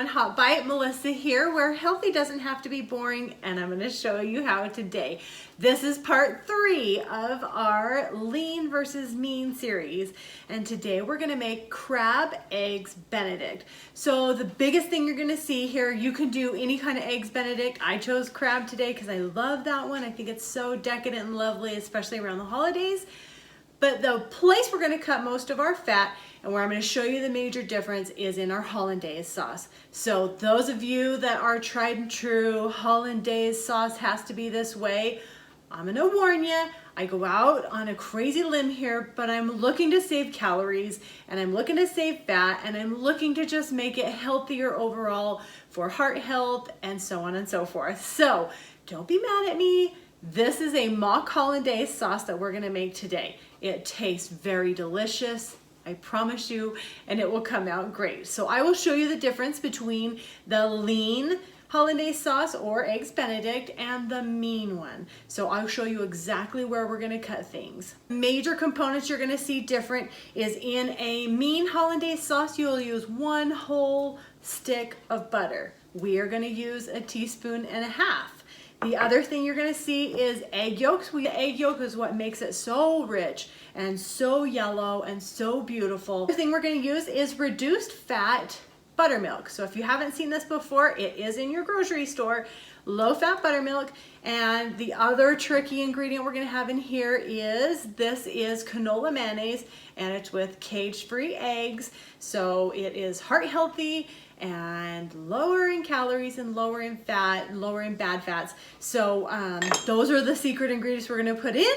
everyone, Hot Bite Melissa here, where healthy doesn't have to be boring, and I'm going to show you how today. This is part 3 of our lean versus mean series, and today we're going to make crab eggs Benedict. So the biggest thing you're going to see here, you can do any kind of eggs Benedict. I chose crab today because I love that one. I think it's so decadent and lovely, especially around the holidays. But the place we're going to cut most of our fat and where I'm going to show you the major difference is in our Hollandaise sauce. So those of you that are tried and true, Hollandaise sauce has to be this way. I'm going to warn you, I go out on a crazy limb here, but I'm looking to save calories and I'm looking to save fat and I'm looking to just make it healthier overall for heart health and so on and so forth. So don't be mad at me. This is a mock Hollandaise sauce that we're going to make today. It tastes very delicious, I promise you, and it will come out great. So I will show you the difference between the lean Hollandaise sauce or eggs Benedict and the mean one. So I'll show you exactly where we're going to cut things. Major components you're going to see different is in a mean Hollandaise sauce, you'll use 1 whole stick of butter. We are going to use 1.5 teaspoons. The other thing you're going to see is egg yolks. The egg yolk is what makes it so rich and so yellow and so beautiful. The other thing we're going to use is reduced fat buttermilk. So if you haven't seen this before, it is in your grocery store, low fat buttermilk. And the other tricky ingredient we're going to have in here is canola mayonnaise, and it's with cage-free eggs. So it is heart healthy and lower in calories and lower in fat and lower in bad fats. So those are the secret ingredients we're going to put in.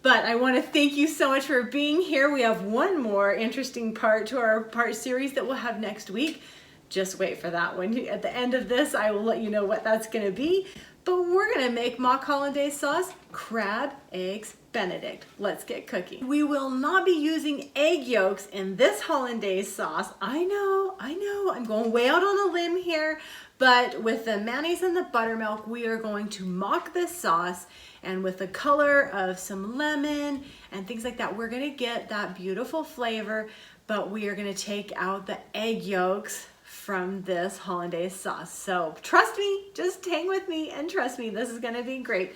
But I want to thank you so much for being here. We have one more interesting part to our part series that we'll have next week. Just wait for that one. At the end of this, I will let you know what that's going to be. But we're going to make mock Hollandaise sauce, crab eggs Benedict. Let's get cooking. We will not be using egg yolks in this Hollandaise sauce. I know, I'm going way out on a limb here, but with the mayonnaise and the buttermilk, we are going to mock this sauce, and with the color of some lemon and things like that, we're going to get that beautiful flavor, but we are going to take out the egg yolks from this Hollandaise sauce. So trust me, just hang with me and trust me, this is going to be great.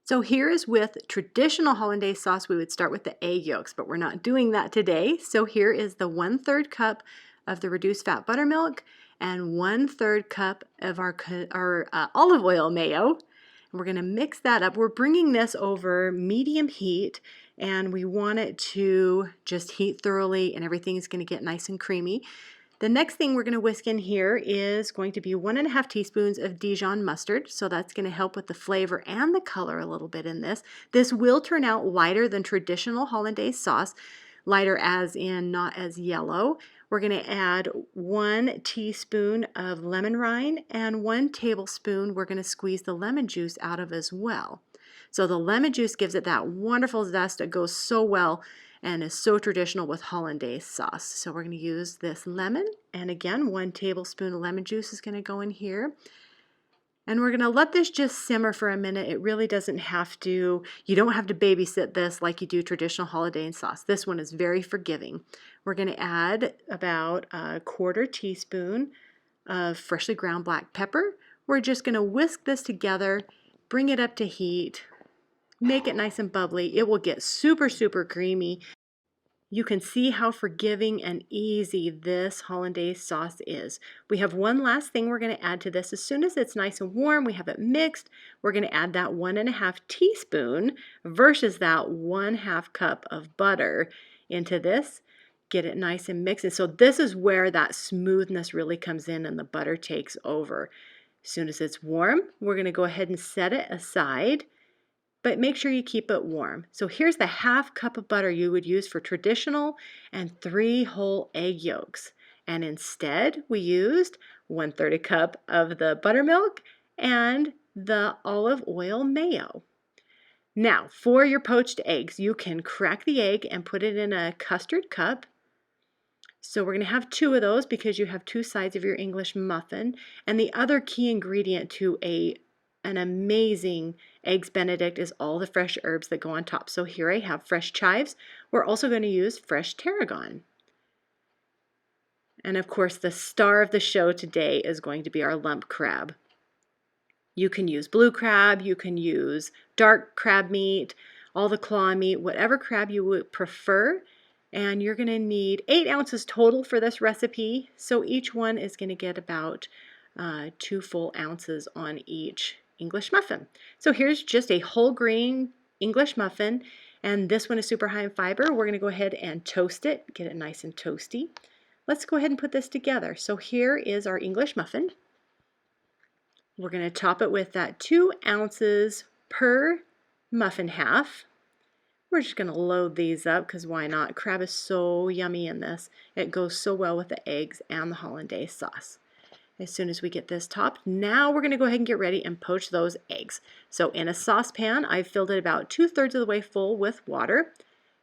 So here is with traditional Hollandaise sauce, we would start with the egg yolks, but we're not doing that today. So here is the 1/3 cup of the reduced fat buttermilk and 1/3 cup of our olive oil mayo. And we're going to mix that up. We're bringing this over medium heat, and we want it to just heat thoroughly, and everything is going to get nice and creamy. The next thing we're going to whisk in here is going to be 1.5 teaspoons of Dijon mustard. So that's going to help with the flavor and the color a little bit in this. This will turn out lighter than traditional Hollandaise sauce, lighter as in not as yellow. We're going to add 1 teaspoon of lemon rind and 1 tablespoon we're going to squeeze the lemon juice out of as well. So the lemon juice gives it that wonderful zest that goes so well and is so traditional with Hollandaise sauce. So we're going to use this lemon, and again 1 tablespoon of lemon juice is going to go in here. And we're going to let this just simmer for a minute. It really doesn't have to, you don't have to babysit this like you do traditional Hollandaise sauce. This one is very forgiving. We're going to add about 1/4 teaspoon of freshly ground black pepper. We're just going to whisk this together, bring it up to heat, make it nice and bubbly. It will get super, super creamy. You can see how forgiving and easy this Hollandaise sauce is. We have one last thing we're going to add to this. As soon as it's nice and warm, we have it mixed, we're going to add that 1.5 teaspoon versus that 1/2 cup of butter into this. Get it nice and mixed. And so this is where that smoothness really comes in and the butter takes over. As soon as it's warm, we're going to go ahead and set it aside. But make sure you keep it warm. So here's the 1/2 cup of butter you would use for traditional and 3 whole egg yolks. And instead we used 1/3 cup of the buttermilk and the olive oil mayo. Now for your poached eggs, you can crack the egg and put it in a custard cup. So we're going to have 2 of those because you have 2 sides of your English muffin. And the other key ingredient to an amazing eggs Benedict is all the fresh herbs that go on top. So here I have fresh chives. We're also going to use fresh tarragon. And of course, the star of the show today is going to be our lump crab. You can use blue crab, you can use dark crab meat, all the claw meat, whatever crab you would prefer. And you're going to need 8 ounces total for this recipe. So each one is going to get about 2 full ounces on each English muffin. So here's just a whole grain English muffin. And this one is super high in fiber. We're going to go ahead and toast it, get it nice and toasty. Let's go ahead and put this together. So here is our English muffin. We're going to top it with that 2 ounces per muffin half. We're just going to load these up because why not? Crab is so yummy in this. It goes so well with the eggs and the Hollandaise sauce. As soon as we get this topped, now we're going to go ahead and get ready and poach those eggs. So in a saucepan, I've filled it about 2/3 of the way full with water.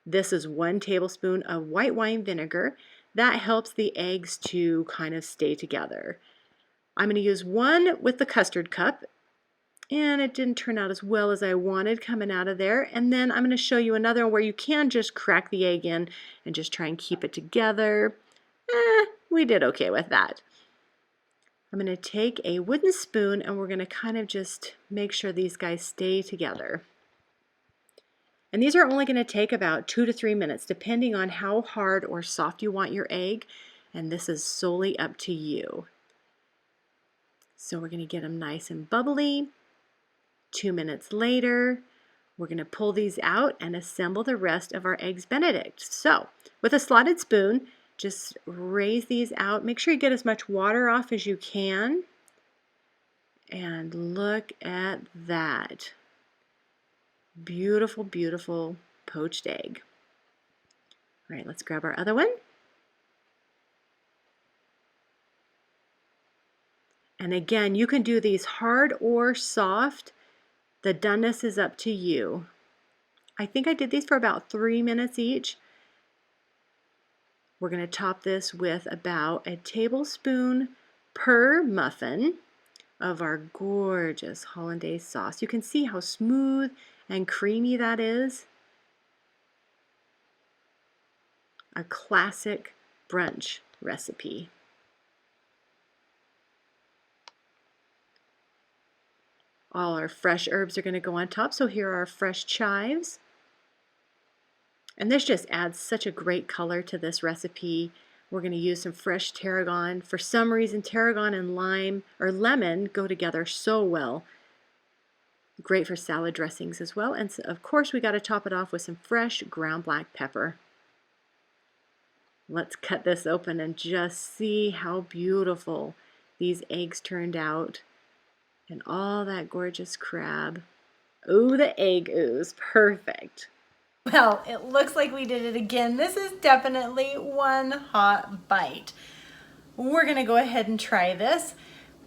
This is 1 tablespoon of white wine vinegar. That helps the eggs to kind of stay together. I'm going to use one with the custard cup, and it didn't turn out as well as I wanted coming out of there. And then I'm going to show you another one where you can just crack the egg in and just try and keep it together. We did okay with that. I'm going to take a wooden spoon and we're going to kind of just make sure these guys stay together. And these are only going to take about 2 to 3 minutes depending on how hard or soft you want your egg, and this is solely up to you. So we're going to get them nice and bubbly. 2 minutes later, we're going to pull these out and assemble the rest of our eggs Benedict. So with a slotted spoon, just raise these out. Make sure you get as much water off as you can. And look at that. Beautiful, beautiful poached egg. All right, let's grab our other one. And again, you can do these hard or soft. The doneness is up to you. I think I did these for about 3 minutes each. We're going to top this with about a tablespoon per muffin of our gorgeous Hollandaise sauce. You can see how smooth and creamy that is. A classic brunch recipe. All our fresh herbs are going to go on top. So here are our fresh chives. And this just adds such a great color to this recipe. We're going to use some fresh tarragon. For some reason, tarragon and lime or lemon go together so well. Great for salad dressings as well. And so, of course, we got to top it off with some fresh ground black pepper. Let's cut this open and just see how beautiful these eggs turned out. And all that gorgeous crab. Ooh, the egg ooze. Perfect. Well, it looks like we did it again. This is definitely one hot bite. We're going to go ahead and try this.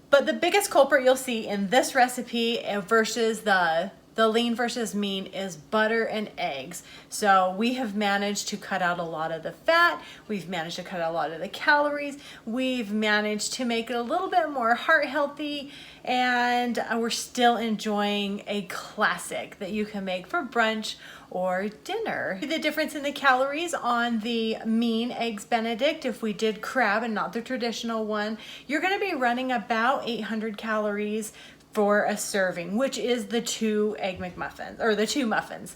But the biggest culprit you'll see in this recipe versus the lean versus mean is butter and eggs. So we have managed to cut out a lot of the fat. We've managed to cut out a lot of the calories. We've managed to make it a little bit more heart healthy, and we're still enjoying a classic that you can make for brunch or dinner. The difference in the calories on the mean eggs Benedict, if we did crab and not the traditional one, you're going to be running about 800 calories for a serving, which is the 2 egg McMuffins, or the 2 muffins.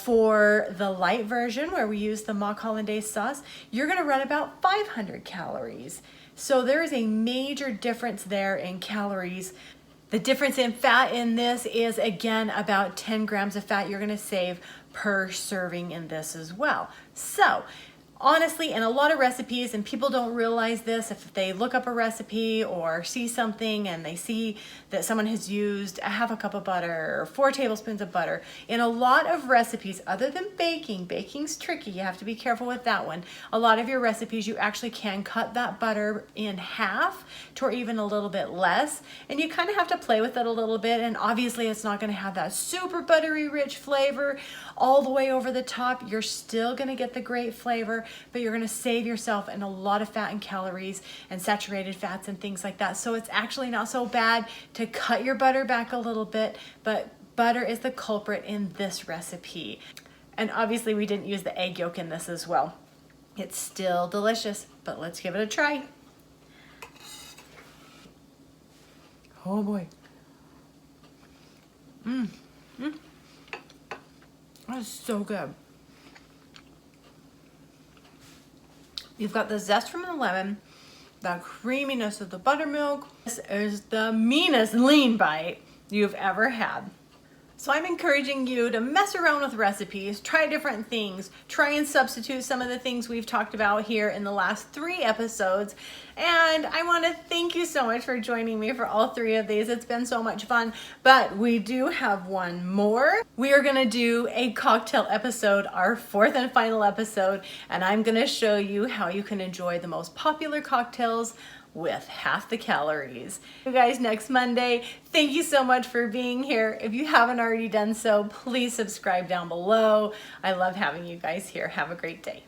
For the light version, where we use the mock Hollandaise sauce, you're going to run about 500 calories. So there is a major difference there in calories. The difference in fat in this is, again, about 10 grams of fat you're going to save per serving in this as well. So honestly, in a lot of recipes, and people don't realize this, if they look up a recipe or see something and they see that someone has used a half a cup of butter or 4 tablespoons of butter, in a lot of recipes, other than baking, baking's tricky, you have to be careful with that one. A lot of your recipes, you actually can cut that butter in half to or even a little bit less, and you kind of have to play with it a little bit, and obviously it's not going to have that super buttery rich flavor all the way over the top. You're still going to get the great flavor, but you're going to save yourself in a lot of fat and calories and saturated fats and things like that. So it's actually not so bad to cut your butter back a little bit, but butter is the culprit in this recipe. And obviously we didn't use the egg yolk in this as well. It's still delicious. but let's give it a try. Oh boy. That's so good. You've got the zest from the lemon, the creaminess of the buttermilk. This is the meanest lean bite you've ever had. So I'm encouraging you to mess around with recipes, try different things, try and substitute some of the things we've talked about here in the last 3 episodes. And I want to thank you so much for joining me for all 3 of these. It's been so much fun, but we do have one more. We are going to do a cocktail episode, our 4th and final episode, and I'm going to show you how you can enjoy the most popular cocktails with half the calories. You guys, next Monday. Thank you so much for being here. If you haven't already done so, please subscribe down below. I love having you guys here. Have a great day.